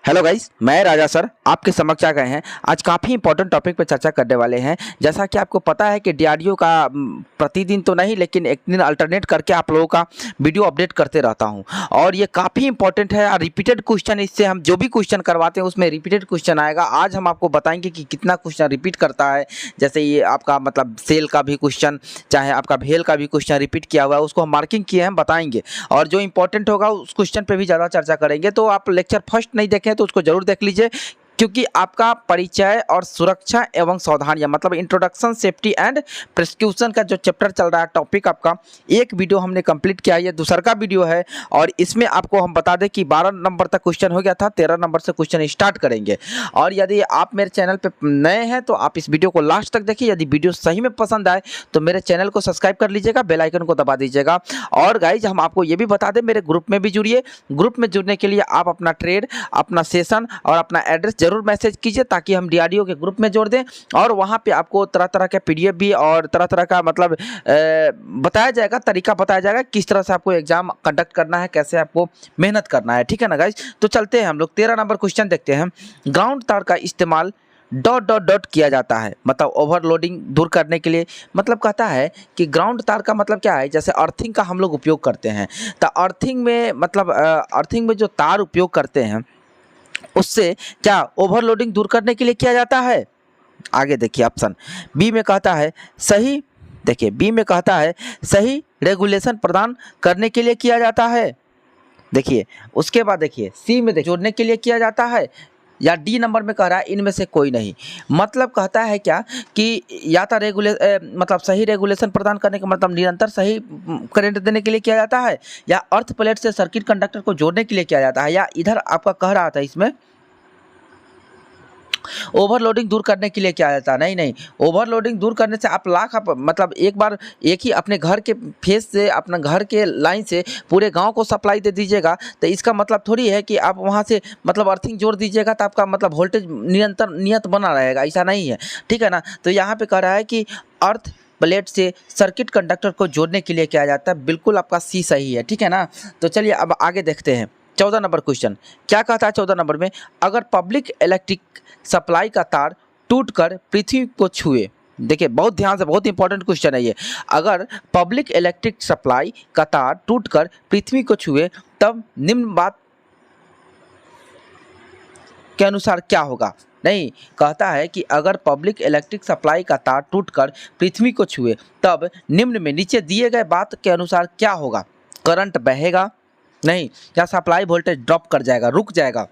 Hello guys, मैं राजा sir आपके समक्ष आ गए हैं। आज काफ़ी इंपॉर्टेंट टॉपिक पर चर्चा करने वाले हैं। जैसा कि आपको पता है कि डीआरडीओ का प्रतिदिन तो नहीं लेकिन एक दिन अल्टरनेट करके आप लोगों का वीडियो अपडेट करते रहता हूं और ये काफ़ी इंपॉर्टेंट है और रिपीटेड क्वेश्चन, इससे हम जो भी क्वेश्चन करवाते हैं उसमें रिपीटेड क्वेश्चन आएगा। आज हम आपको बताएंगे कि कितना क्वेश्चन रिपीट करता है। जैसे ये आपका मतलब सेल का भी क्वेश्चन, चाहे आपका भेल का भी क्वेश्चन रिपीट किया हुआ है, उसको हम मार्किंग किए हैं, हम बताएंगे। और जो इंपॉर्टेंट होगा उस क्वेश्चन पे भी ज़्यादा चर्चा करेंगे। तो आप लेक्चर फर्स्ट नहीं देखें तो उसको जरूर देख लीजिए, क्योंकि आपका परिचय और सुरक्षा एवं सावधानियां मतलब इंट्रोडक्शन सेफ्टी एंड प्रिस्क्रिप्शन का जो चैप्टर चल रहा है टॉपिक, आपका एक वीडियो हमने कंप्लीट किया, ये दूसरा का वीडियो है। और इसमें आपको हम बता दें कि 12 नंबर तक क्वेश्चन हो गया था, 13 नंबर से क्वेश्चन स्टार्ट करेंगे। और यदि आप मेरे चैनल पर नए हैं तो आप इस वीडियो को लास्ट तक देखिए। यदि वीडियो सही में पसंद आए तो मेरे चैनल को सब्सक्राइब कर लीजिएगा, बेल आइकन को दबा दीजिएगा। और गाइज हम आपको ये भी बता दें, मेरे ग्रुप में भी जुड़िए। ग्रुप में जुड़ने के लिए आप अपना ट्रेड, अपना सेशन और अपना एड्रेस जरूर मैसेज कीजिए ताकि हम डीआरडीओ के ग्रुप में जोड़ दें। और वहाँ पे आपको तरह तरह के पीडीएफ भी और तरह तरह का मतलब बताया जाएगा, तरीका बताया जाएगा किस तरह से आपको एग्जाम कंडक्ट करना है, कैसे आपको मेहनत करना है। ठीक है ना गाइज, तो चलते हैं हम लोग 13 नंबर क्वेश्चन देखते हैं। ग्राउंड तार का इस्तेमाल डॉट डॉट डॉट किया जाता है, मतलब ओवरलोडिंग दूर करने के लिए। मतलब कहता है कि ग्राउंड तार का मतलब क्या है, जैसे अर्थिंग का हम लोग उपयोग करते हैं तो अर्थिंग में मतलब अर्थिंग में जो तार उपयोग करते हैं उससे क्या ओवरलोडिंग दूर करने के लिए किया जाता है। आगे देखिए ऑप्शन बी में कहता है सही, देखिए बी में कहता है सही रेगुलेशन प्रदान करने के लिए किया जाता है। देखिए उसके बाद देखिए सी में जोड़ने के लिए किया जाता है, या डी नंबर में कह रहा है इनमें से कोई नहीं। मतलब कहता है क्या कि या तो मतलब सही रेगुलेशन प्रदान करने का मतलब निरंतर सही करंट देने के लिए किया जाता है, या अर्थ प्लेट से सर्किट कंडक्टर को जोड़ने के लिए किया जाता है, या इधर आपका कह रहा था इसमें ओवरलोडिंग दूर करने के लिए किया जाता है। नहीं, ओवरलोडिंग दूर करने से आप मतलब एक बार एक ही अपने घर के फेस से, अपना घर के लाइन से पूरे गांव को सप्लाई दे दीजिएगा तो इसका मतलब थोड़ी है कि आप वहां से मतलब अर्थिंग जोड़ दीजिएगा तो आपका मतलब वोल्टेज निरंतर नियत बना रहेगा, ऐसा नहीं है। ठीक है ना, तो यहाँ पे कह रहा है कि अर्थ प्लेट से सर्किट कंडक्टर को जोड़ने के लिए किया जाता है। बिल्कुल आपका सी सही है। ठीक है ना, तो चलिए अब आगे देखते हैं 14 नंबर क्वेश्चन। क्या कहता है 14 नंबर में, अगर पब्लिक इलेक्ट्रिक सप्लाई का तार टूटकर पृथ्वी को छुए। देखिए बहुत ध्यान से, बहुत इंपॉर्टेंट क्वेश्चन है ये। अगर पब्लिक इलेक्ट्रिक सप्लाई का तार टूटकर पृथ्वी को छुए तब निम्न बात के अनुसार क्या होगा। नहीं, कहता है कि अगर पब्लिक इलेक्ट्रिक सप्लाई का तार टूटकर पृथ्वी को छुए तब निम्न में नीचे दिए गए बात के अनुसार क्या होगा। करंट बहेगा, नहीं, क्या सप्लाई वोल्टेज ड्रॉप कर जाएगा, रुक जाएगा।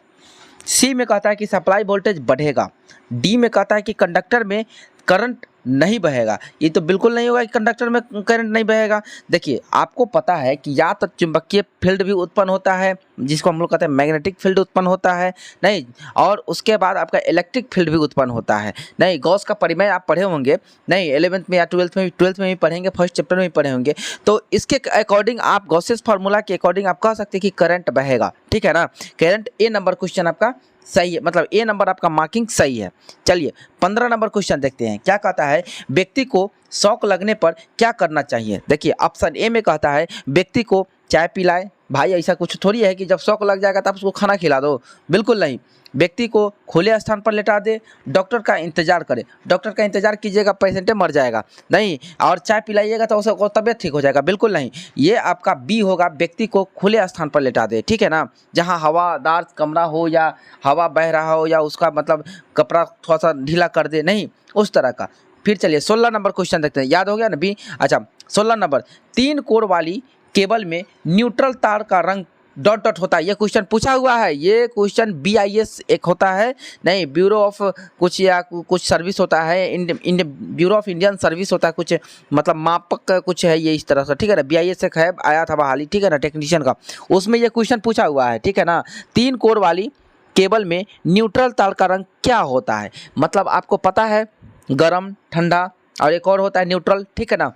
सी में कहता है कि सप्लाई वोल्टेज बढ़ेगा। डी में कहता है कि कंडक्टर में करंट नहीं बहेगा। ये तो बिल्कुल नहीं होगा कि कंडक्टर में करंट नहीं बहेगा। देखिए आपको पता है कि या तो चुंबकीय फील्ड भी उत्पन्न होता है जिसको हम लोग कहते हैं मैग्नेटिक फील्ड उत्पन्न होता है, नहीं, और उसके बाद आपका इलेक्ट्रिक फील्ड भी उत्पन्न होता है। नहीं, गॉस का परिमेय आप पढ़े होंगे, नहीं 11th में या 12th में भी पढ़ेंगे, फर्स्ट चैप्टर में भी पढ़े होंगे। तो इसके अकॉर्डिंग आप गॉसेस फार्मूला के अकॉर्डिंग आप कह सकते हैं कि करंट बहेगा। ठीक है ना, करंट ए नंबर क्वेश्चन आपका सही है, मतलब ए नंबर आपका मार्किंग सही है। चलिए 15 नंबर क्वेश्चन देखते हैं। क्या कहता है, व्यक्ति को शौक लगने पर क्या करना चाहिए। देखिए ऑप्शन ए में कहता है व्यक्ति को चाय पिलाए। भाई ऐसा कुछ थोड़ी है कि जब शौक लग जाएगा तब उसको खाना खिला दो, बिल्कुल नहीं। व्यक्ति को खुले स्थान पर लेटा दे, डॉक्टर का इंतजार करे। डॉक्टर का इंतजार कीजिएगा, पेशेंट मर जाएगा, नहीं। और चाय पिलाइएगा तो उसका तबियत ठीक हो जाएगा, बिल्कुल नहीं। ये आपका बी होगा, व्यक्ति को खुले स्थान पर लेटा दे। ठीक है ना, जहाँ हवादार कमरा हो या हवा बह रहा हो या उसका मतलब कपड़ा थोड़ा सा ढीला कर दे, नहीं उस तरह का। फिर चलिए 16 नंबर क्वेश्चन देखते हैं, याद हो गया ना बी। अच्छा 16 नंबर, 3 कोर वाली केबल में न्यूट्रल तार का रंग डॉट डॉट होता है। ये क्वेश्चन पूछा हुआ है। ये क्वेश्चन BIS एक होता है, नहीं ब्यूरो ऑफ कुछ या कुछ सर्विस होता है, ब्यूरो ऑफ इंडियन सर्विस होता है कुछ, मतलब मापक कुछ है ये इस तरह से। ठीक है ना, BIS एक है, आया था बहाली, ठीक है ना, टेक्नीशियन का, उसमें ये क्वेश्चन पूछा हुआ है। ठीक है ना, 3 कोर वाली केबल में न्यूट्रल तार का रंग क्या होता है। मतलब आपको पता है गर्म, ठंडा और एक और होता है न्यूट्रल। ठीक है ना,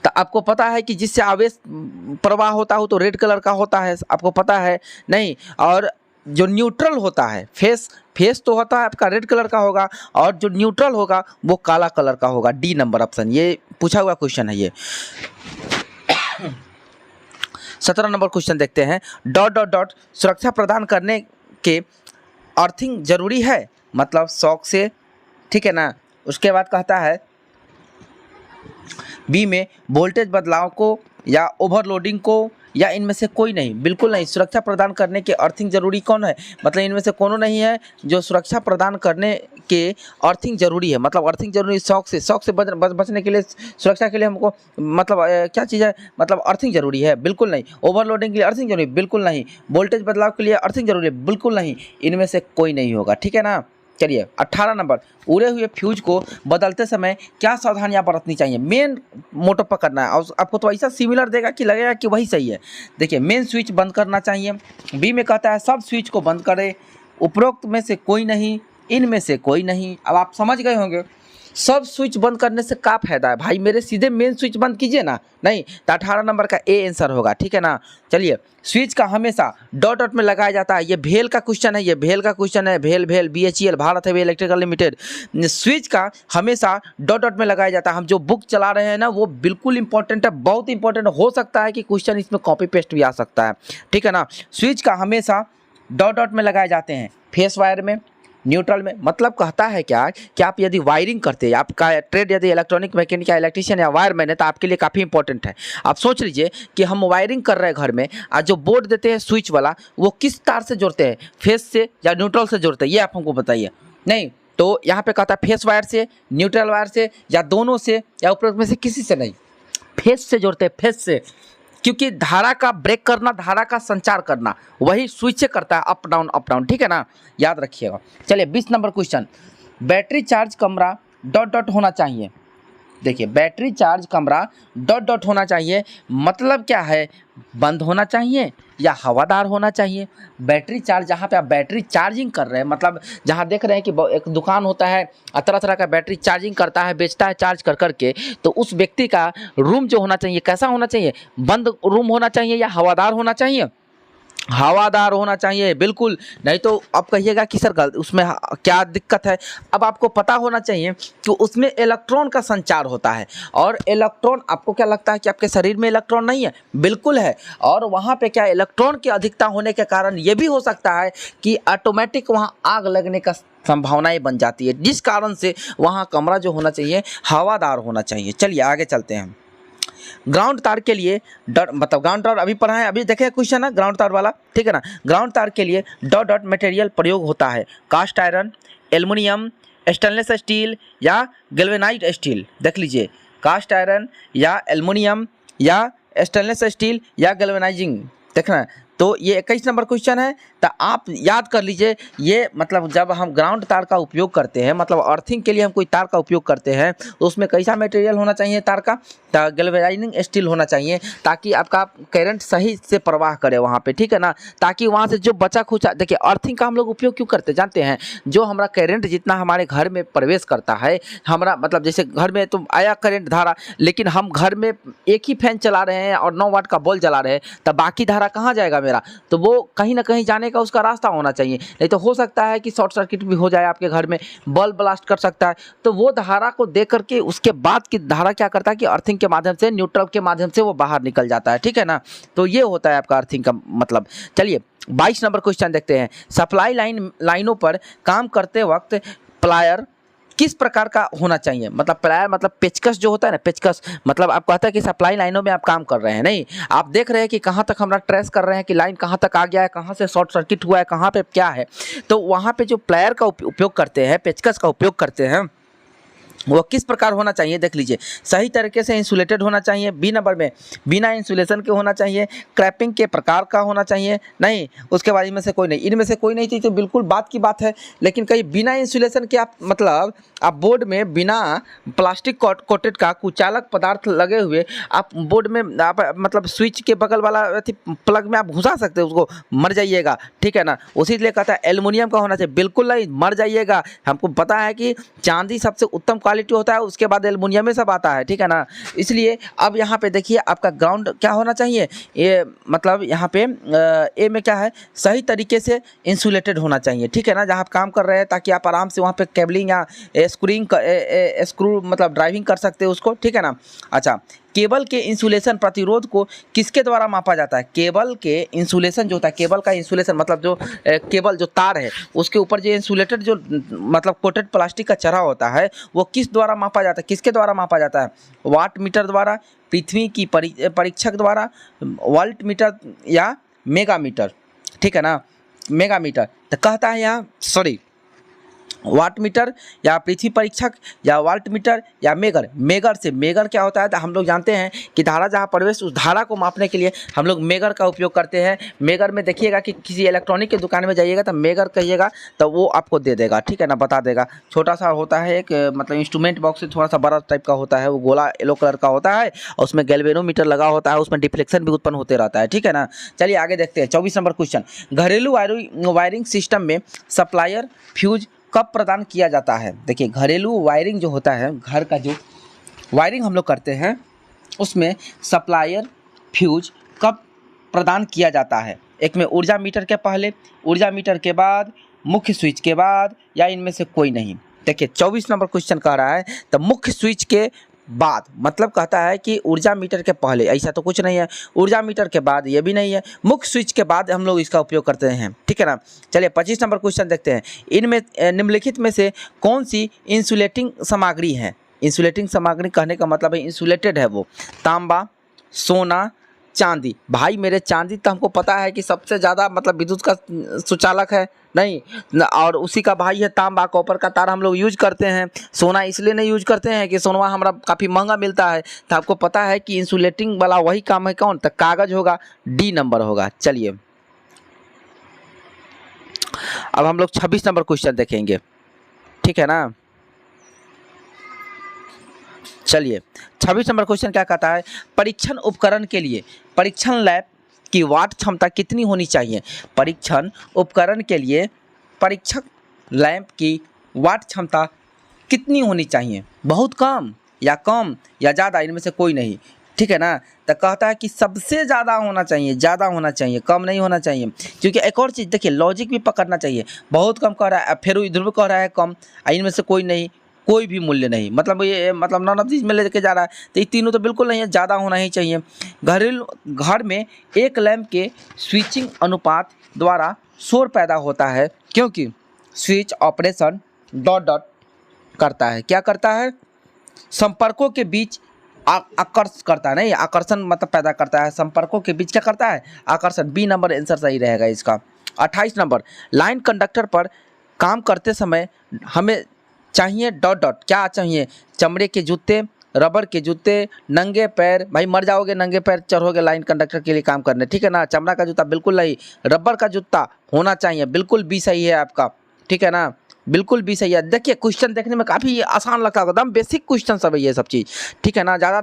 तो आपको पता है कि जिससे आवेश प्रवाह होता हो तो रेड कलर का होता है, आपको पता है, नहीं। और जो न्यूट्रल होता है, फेस तो होता है आपका रेड कलर का होगा, और जो न्यूट्रल होगा वो काला कलर का होगा। डी नंबर ऑप्शन, ये पूछा हुआ क्वेश्चन है ये। 17 नंबर क्वेश्चन देखते हैं। डॉट डॉट डॉट सुरक्षा प्रदान करने के अर्थिंग ज़रूरी है, मतलब शॉक से, ठीक है ना। उसके बाद कहता है बी में वोल्टेज बदलाव को या ओवरलोडिंग को या इनमें से कोई नहीं, बिल्कुल नहीं। सुरक्षा प्रदान करने के अर्थिंग जरूरी कौन है, मतलब इनमें से कोनो नहीं है जो सुरक्षा प्रदान करने के अर्थिंग जरूरी है, मतलब अर्थिंग जरूरी शॉक से बचने के लिए, सुरक्षा के लिए हमको मतलब क्या चीज़ है, मतलब अर्थिंग जरूरी है, बिल्कुल नहीं। ओवरलोडिंग के लिए अर्थिंग जरूरी, बिल्कुल नहीं। वोल्टेज बदलाव के लिए अर्थिंग जरूरी है, बिल्कुल नहीं। इनमें से कोई नहीं होगा, ठीक है ना। चलिए 18 नंबर, उड़े हुए फ्यूज को बदलते समय क्या सावधानियां बरतनी चाहिए। मेन मोटो पकड़ना है और आपको तो ऐसा सिमिलर देगा कि लगेगा कि वही सही है। देखिए मेन स्विच बंद करना चाहिए। बी में कहता है सब स्विच को बंद करें, उपरोक्त में से कोई नहीं, इनमें से कोई नहीं। अब आप समझ गए होंगे सब स्विच बंद करने से क्या फायदा है भाई, मेरे सीधे मेन स्विच बंद कीजिए ना, नहीं तो 18 नंबर का ए आंसर होगा, ठीक है ना। चलिए स्विच का हमेशा डॉट डॉट में लगाया जाता है, ये भेल का क्वेश्चन है, ये भेल का क्वेश्चन है, भेल BHEL Bharat heavy electrical limited. Switch का हमेशा डॉट डॉट में लगाया जाता है। हम जो बुक चला रहे हैं ना वो बिल्कुल इंपॉर्टेंट है, बहुत इंपॉर्टेंट। हो सकता है कि क्वेश्चन इसमें कॉपी पेस्ट भी आ सकता है, ठीक है ना। स्विच का हमेशा डॉट डॉट में लगाए जाते हैं, फेस वायर में, न्यूट्रल में। मतलब कहता है क्या कि आप यदि वायरिंग करते हैं, आपका ट्रेड यदि इलेक्ट्रॉनिक मैकेनिक या इलेक्ट्रीशियन या वायरमैन है तो आपके लिए काफ़ी इंपॉर्टेंट है। आप सोच लीजिए कि हम वायरिंग कर रहे हैं घर में, और जो बोर्ड देते हैं स्विच वाला वो किस तार से जोड़ते हैं, फेस से या न्यूट्रल से जोड़ते हैं, ये आप हमको बताइए। नहीं तो यहाँ पे कहता है फेस वायर से, न्यूट्रल वायर से, या दोनों से, या ऊपर में से किसी से नहीं, फेस से जोड़ते हैं, फेस से। क्योंकि धारा का ब्रेक करना, धारा का संचार करना वही स्विच से करता है, अप डाउन, ठीक है ना, याद रखिएगा। चलिए 20 नंबर क्वेश्चन, बैटरी चार्ज कमरा डॉट डॉट होना चाहिए। देखिए बैटरी चार्ज कमरा डॉट डॉट होना चाहिए, मतलब क्या है, बंद होना चाहिए या हवादार होना चाहिए। बैटरी चार्ज, जहाँ पे आप बैटरी चार्जिंग कर रहे हैं, मतलब जहाँ देख रहे हैं कि एक दुकान होता है तरह तरह का बैटरी चार्जिंग करता है, बेचता है चार्ज कर करके, तो उस व्यक्ति का रूम जो होना चाहिए कैसा होना चाहिए, बंद रूम होना चाहिए या हवादार होना चाहिए, हवादार होना चाहिए, बिल्कुल। नहीं तो आप कहिएगा कि सर उसमें क्या दिक्कत है। अब आपको पता होना चाहिए कि उसमें इलेक्ट्रॉन का संचार होता है, और इलेक्ट्रॉन, आपको क्या लगता है कि आपके शरीर में इलेक्ट्रॉन नहीं है, बिल्कुल है। और वहाँ पे क्या इलेक्ट्रॉन की अधिकता होने के कारण ये भी हो सकता है कि ऑटोमेटिक वहाँ आग लगने का संभावनाएं बन जाती है, जिस कारण से वहाँ कमरा जो होना चाहिए हवादार होना चाहिए। चलिए आगे चलते हैं। ग्राउंड तार के लिए मतलब ग्राउंड तार अभी पढ़ा है, अभी देखें क्वेश्चन है ग्राउंड तार वाला, ठीक है ना। ग्राउंड तार के लिए डॉट डॉट मटेरियल प्रयोग होता है, cast iron, aluminium, stainless steel या गैल्वेनाइज्ड स्टील। देख लीजिए, कास्ट आयरन या एल्युमिनियम या स्टेनलेस स्टील या गैल्वेनाइजिंग, देखना। तो ये 21 नंबर क्वेश्चन है, तो आप याद कर लीजिए। ये मतलब जब हम ग्राउंड तार का उपयोग करते हैं, मतलब अर्थिंग के लिए हम कोई तार का उपयोग करते हैं, तो उसमें कैसा मटेरियल होना चाहिए तार का, तो गैल्वेनाइजिंग स्टील होना चाहिए, ताकि आपका करंट सही से प्रवाह करे वहाँ पे, ठीक है ना। ताकि वहाँ से जो बचा खुचा, देखिए अर्थिंग का हम लोग उपयोग क्यों करते जानते हैं, जो हमारा करंट जितना हमारे घर में प्रवेश करता है, हमारा मतलब जैसे घर में तो आया करंट धारा, लेकिन हम घर में एक ही फैन चला रहे हैं और 9 वाट का बल्ब जला रहे हैं, तब बाकी धारा कहाँ जाएगा मेरा, तो वो कहीं ना कहीं जाने का उसका रास्ता होना चाहिए। नहीं तो हो सकता है कि शॉर्ट सर्किट भी हो जाए आपके घर में, बल्ब ब्लास्ट कर सकता है। तो वो धारा को देख करके उसके बाद की धारा क्या करता है कि अर्थिंग के माध्यम से, न्यूट्रल के माध्यम से वो बाहर निकल जाता है, ठीक है ना। तो ये होता है आपका अर्थिंग का मतलब। चलिए 22 नंबर क्वेश्चन देखते हैं। सप्लाई लाइनों पर काम करते वक्त प्लायर किस प्रकार का होना चाहिए, मतलब प्लायर मतलब पेचकस जो होता है ना, पेचकस मतलब आप कहता है कि सप्लाई लाइनों में आप काम कर रहे हैं, नहीं आप देख रहे हैं कि कहाँ तक हमरा ट्रेस कर रहे हैं कि लाइन कहाँ तक आ गया है, कहाँ से शॉर्ट सर्किट हुआ है, कहाँ पे क्या है। तो वहाँ पे जो प्लायर का उपयोग करते हैं, पेचकस का उपयोग करते हैं, वो किस प्रकार होना चाहिए देख लीजिए। सही तरीके से इंसुलेटेड होना चाहिए, बी नंबर में बिना इंसुलेशन के होना चाहिए, क्रैपिंग के प्रकार का होना चाहिए, नहीं उसके बाद इनमें से कोई नहीं, इनमें से कोई नहीं थी तो बिल्कुल बात की बात है। लेकिन कहीं बिना इंसुलेशन के आप मतलब आप बोर्ड में बिना प्लास्टिक कोटेड का कुचालक पदार्थ लगे हुए आप बोर्ड में आप मतलब स्विच के बगल वाला प्लग में आप घुसा सकते हो, उसको मर जाइएगा, ठीक है ना। उसी लिए कहता है एल्युमिनियम का होना चाहिए, बिल्कुल नहीं मर जाइएगा। हमको पता है कि चांदी सबसे उत्तम क्वालिटी होता है, उसके बाद एल्युमिनियम में सब आता है, ठीक है ना। इसलिए अब यहाँ पे देखिए आपका ग्राउंड क्या होना चाहिए, ये मतलब यहाँ पे ए में क्या है, सही तरीके से इंसुलेटेड होना चाहिए, ठीक है ना, जहाँ आप काम कर रहे हैं, ताकि आप आराम से वहाँ पे केबलिंग या स्क्रू मतलब ड्राइविंग कर सकते हो उसको, ठीक है ना। अच्छा केबल के इंसुलेशन प्रतिरोध को किसके द्वारा मापा जाता है? केबल के इंसुलेशन जो होता है, केबल का इंसुलेशन मतलब जो केबल जो तार है उसके ऊपर जो इंसुलेटेड जो मतलब कोटेड प्लास्टिक का चढ़ा होता है वो किस द्वारा मापा जाता है, किसके द्वारा मापा जाता है? वाट मीटर द्वारा, पृथ्वी की परीक्षक द्वारा, वोल्ट मीटर या मेगा मीटर, ठीक है ना, मेगा मीटर। तो कहता है यहाँ सॉरी वाट मीटर या पृथ्वी परीक्षक या वाल्ट मीटर या मेगर। मेगर से, मेगर क्या होता है तो हम लोग जानते हैं कि धारा जहाँ प्रवेश उस धारा को मापने के लिए हम लोग मेगर का उपयोग करते हैं। मेगर में देखिएगा कि किसी इलेक्ट्रॉनिक की दुकान में जाइएगा तो मेगर कहिएगा तो वो आपको दे देगा, ठीक है ना, बता देगा। छोटा सा होता है एक मतलब इंस्ट्रूमेंट बॉक्स से थोड़ा सा बड़ा टाइप का होता है, वो गोला येलो कलर का होता है और उसमें गैल्वेनोमीटर लगा होता है, उसमें डिफ्लेक्शन भी उत्पन्न होते रहता है, ठीक है ना। चलिए आगे देखते हैं 24 नंबर क्वेश्चन। घरेलू वायरिंग सिस्टम में सप्लायर फ्यूज कब प्रदान किया जाता है? देखिए घरेलू वायरिंग जो होता है, घर का जो वायरिंग हम लोग करते हैं उसमें सप्लायर फ्यूज कब प्रदान किया जाता है? एक में ऊर्जा मीटर के पहले, ऊर्जा मीटर के बाद, मुख्य स्विच के बाद या इनमें से कोई नहीं। देखिए 24 नंबर क्वेश्चन कह रहा है तो मुख्य स्विच के बाद, मतलब कहता है कि ऊर्जा मीटर के पहले, ऐसा तो कुछ नहीं है। ऊर्जा मीटर के बाद ये भी नहीं है, मुख्य स्विच के बाद हम लोग इसका उपयोग करते हैं, ठीक है ना। चलिए 25 नंबर क्वेश्चन देखते हैं। इनमें निम्नलिखित में से कौन सी इंसुलेटिंग सामग्री है? इंसुलेटिंग सामग्री कहने का मतलब है इंसुलेटेड है वो। तांबा, सोना, चांदी। भाई मेरे चांदी तो हमको पता है कि सबसे ज़्यादा मतलब विद्युत का सुचालक है नहीं, और उसी का भाई है तांबा, कॉपर का तार हम लोग यूज करते हैं। सोना इसलिए नहीं यूज करते हैं कि सोनवा हमारा काफ़ी महंगा मिलता है। तो आपको पता है कि इंसुलेटिंग वाला वही काम है कौन? तो कागज़ होगा, डी नंबर होगा। चलिए अब हम लोग 26 नंबर क्वेश्चन देखेंगे, ठीक है ना। चलिए 26 नंबर क्वेश्चन क्या कहता है? परीक्षण उपकरण के लिए परीक्षण लैब की वाट क्षमता कितनी होनी चाहिए? परीक्षण उपकरण के लिए परीक्षक लैब की वाट क्षमता कितनी होनी चाहिए? बहुत कम या ज़्यादा, इनमें से कोई नहीं, ठीक है ना। तो कहता है कि सबसे ज़्यादा होना चाहिए, ज़्यादा होना चाहिए, कम नहीं होना चाहिए। क्योंकि एक और चीज़ देखिए, लॉजिक भी पकड़ना चाहिए। बहुत कम कह रहा है, फिर इधर भी कह रहा है कम, इनमें से कोई नहीं, कोई भी मूल्य नहीं, मतलब ये मतलब नॉन ऑफ दिस में लेके जा रहा है। तो ये तीनों तो बिल्कुल नहीं है, ज़्यादा होना ही चाहिए। घरेलू घर में एक लैंप के स्विचिंग अनुपात द्वारा शोर पैदा होता है क्योंकि स्विच ऑपरेशन डॉट डॉट करता है। क्या करता है? संपर्कों के बीच आकर्षण करता है, नहीं आकर्षण मतलब पैदा करता है। संपर्कों के बीच क्या करता है? आकर्षण। बी नंबर आंसर सही रहेगा इसका। 28 नंबर, लाइन कंडक्टर पर काम करते समय हमें चाहिए डॉट डॉट, क्या चाहिए? चमड़े के जूते, रबर के जूते, नंगे पैर। भाई मर जाओगे नंगे पैर चढ़ोगे लाइन कंडक्टर के लिए काम करने, ठीक है ना। चमड़ा का जूता बिल्कुल नहीं, रबर का जूता होना चाहिए, बिल्कुल भी सही है आपका, ठीक है ना, बिल्कुल भी सही है। देखिए क्वेश्चन देखने में काफ़ी आसान लगता है, एकदम बेसिक क्वेश्चन सब है ये सब चीज़, ठीक है ना, ज़्यादा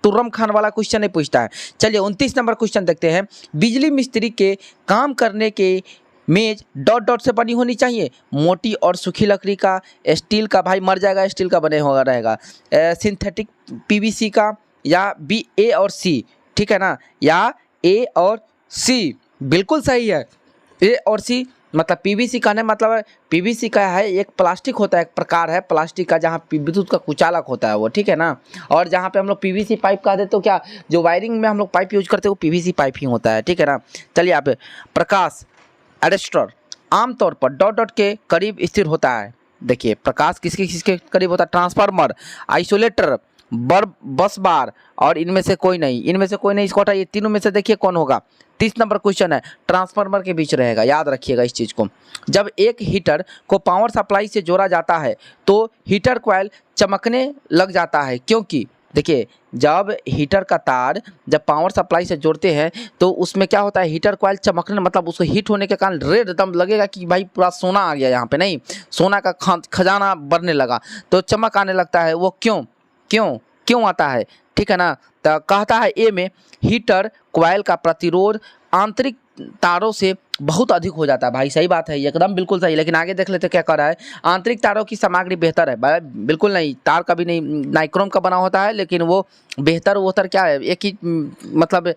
तुर्रम खान वाला क्वेश्चन नहीं पूछता है। चलिए 29 नंबर क्वेश्चन देखते हैं। बिजली मिस्त्री के काम करने के मेज डॉट डॉट से बनी होनी चाहिए। मोटी और सूखी लकड़ी का, स्टील का, भाई मर जाएगा, स्टील का बने होगा रहेगा, सिंथेटिक पीवीसी का, या बी ए और सी, ठीक है ना, या ए और सी, बिल्कुल सही है ए और सी। मतलब पीवीसी का नहीं, मतलब पीवीसी का है एक प्लास्टिक होता है, एक प्रकार है प्लास्टिक का जहाँ विद्युत का कुचालक होता है वो, ठीक है ना। और जहाँ पे हम लोग पीवीसी पाइप कह देते तो क्या, जो वायरिंग में हम लोग पाइप यूज करते हैं वो पीवीसी पाइप ही होता है, ठीक है ना। चलिए आप प्रकाश एडेस्टर आमतौर पर डॉट डॉट के करीब स्थिर होता है। देखिए प्रकाश किसके करीब होता है? ट्रांसफार्मर, आइसोलेटर, बस बार, और इनमें से कोई नहीं, इनमें से कोई नहीं, इसको हटाइए। तीनों में से देखिए कौन होगा? 30 नंबर क्वेश्चन है, ट्रांसफार्मर के बीच रहेगा, याद रखिएगा इस चीज़ को। जब एक हीटर को पावर सप्लाई से जोड़ा जाता है तो हीटर कॉइल चमकने लग जाता है क्योंकि देखिए जब हीटर का तार जब पावर सप्लाई से जोड़ते हैं तो उसमें क्या होता है? हीटर कॉइल चमकने, मतलब उसको हीट होने के कारण रेड एकदम लगेगा कि भाई पूरा सोना आ गया यहाँ पे, नहीं सोना का खजाना बढ़ने लगा तो चमक आने लगता है। वो क्यों क्यों क्यों आता है, ठीक है ना। तो कहता है ए में हीटर कॉइल का प्रतिरोध आंतरिक तारों से बहुत अधिक हो जाता है। भाई सही बात है, एकदम बिल्कुल सही। लेकिन आगे देख लेते क्या कर रहा है? आंतरिक तारों की सामग्री बेहतर है। भाई बिल्कुल नहीं, तार कभी नहीं नाइक्रोम का बना होता है, लेकिन वो बेहतर वोहतर क्या है, एक ही मतलब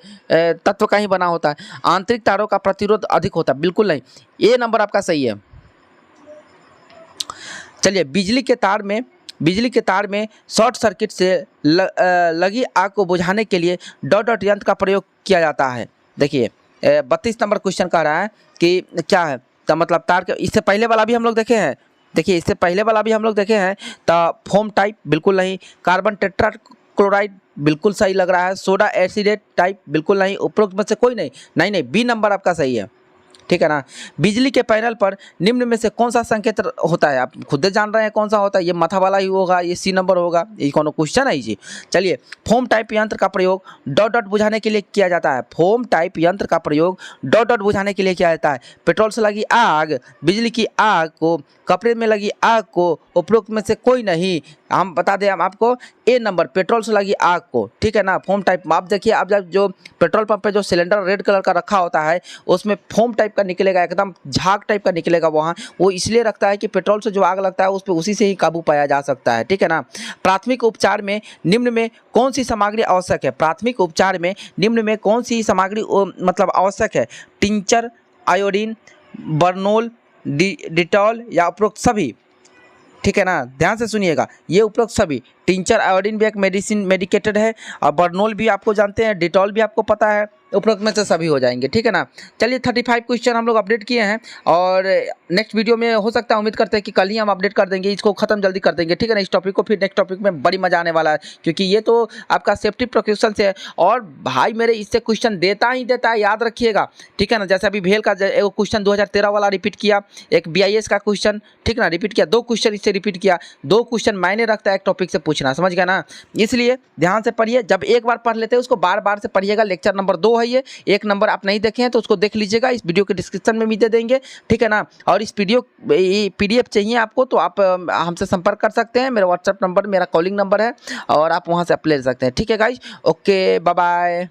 तत्व का ही बना होता है। आंतरिक तारों का प्रतिरोध अधिक होता है, बिल्कुल नहीं। ये नंबर आपका सही है। चलिए बिजली के तार में बिजली के तार में शॉर्ट सर्किट से लगी आग को बुझाने के लिए डॉट डॉट यंत्र का प्रयोग किया जाता है। देखिए 32 नंबर क्वेश्चन कह रहा है कि क्या है, तो मतलब तार के इससे पहले वाला भी हम लोग देखे हैं। देखिए इससे पहले वाला भी हम लोग देखे हैं, तो फोम टाइप बिल्कुल नहीं, कार्बन टेट्रा क्लोराइड बिल्कुल सही लग रहा है, सोडा एसिडेट टाइप बिल्कुल नहीं, उपरोक्त में से कोई नहीं, नहीं बी नंबर आपका सही है, ठीक है ना। बिजली के पैनल पर निम्न में से कौन सा संकेत होता है, आप खुद जान रहे हैं कौन सा होता है, ये माथा वाला ही होगा, ये सी नंबर होगा, ये कौन क्वेश्चन है जी। चलिए फोम टाइप यंत्र का प्रयोग डॉट डॉट बुझाने के लिए किया जाता है। फोम टाइप यंत्र का प्रयोग डॉट डॉट बुझाने के लिए किया जाता है। पेट्रोल से लगी आग, बिजली की आग को, कपड़े में लगी आग को, उपरोक्त में से कोई नहीं। हम बता दें हम आपको, ए नंबर पेट्रोल से लगी आग को, ठीक है ना। फोम टाइप आप देखिए, आप जब जो पेट्रोल पंप पे जो सिलेंडर रेड कलर का रखा होता है उसमें फोम टाइप का निकलेगा, एकदम झाग टाइप का निकलेगा वहाँ, वो इसलिए रखता है कि पेट्रोल से जो आग लगता है उस पर उसी से ही काबू पाया जा सकता है, ठीक है ना। प्राथमिक उपचार में निम्न में कौन सी सामग्री आवश्यक है, प्राथमिक उपचार में निम्न में कौन सी सामग्री मतलब आवश्यक है, टिंचर, आयोडीन, बर्नोल, डिटॉल या उपरोक्त सभी, ठीक है ना। ध्यान से सुनिएगा, ये उपरोक्त सभी, टिंचर आयोडीन भी एक मेडिकेटेड है, और बर्नोल भी आपको जानते हैं, डिटॉल भी आपको पता है, उपरोक्त में से सभी हो जाएंगे, ठीक है ना। चलिए 35 क्वेश्चन हम लोग अपडेट किए हैं, और नेक्स्ट वीडियो में हो सकता है, उम्मीद करते हैं कि कल ही हम अपडेट कर देंगे, इसको खत्म जल्दी कर देंगे, ठीक है ना। इस टॉपिक को फिर नेक्स्ट टॉपिक में बड़ी मजा आने वाला है, क्योंकि ये तो आपका सेफ्टी प्रिकॉशन से है, और भाई मेरे इससे क्वेश्चन देता ही देता है, याद रखिएगा, ठीक है ना। जैसे अभी भेल का एक क्वेश्चन 2013 वाला रिपीट किया, एक BIS का क्वेश्चन, ठीक है ना, रिपीट किया, 2 क्वेश्चन इससे रिपीट किया, 2 क्वेश्चन मायने रखता है एक टॉपिक से पूछना, समझ गया ना। इसलिए ध्यान से पढ़िए, जब एक बार पढ़ लेते हैं उसको बार बार से पढ़िएगा। लेक्चर नंबर 2 है ये, एक नंबर आप नहीं देखे हैं तो उसको देख लीजिएगा, इस वीडियो के डिस्क्रिप्शन में भी दे देंगे, ठीक है ना। और इस PDF चाहिए आपको तो आप हमसे संपर्क कर सकते हैं, मेरा व्हाट्सएप नंबर, मेरा कॉलिंग नंबर है, और आप वहां से अप्लाई ले सकते हैं, ठीक है गाइज। Okay, bye bye.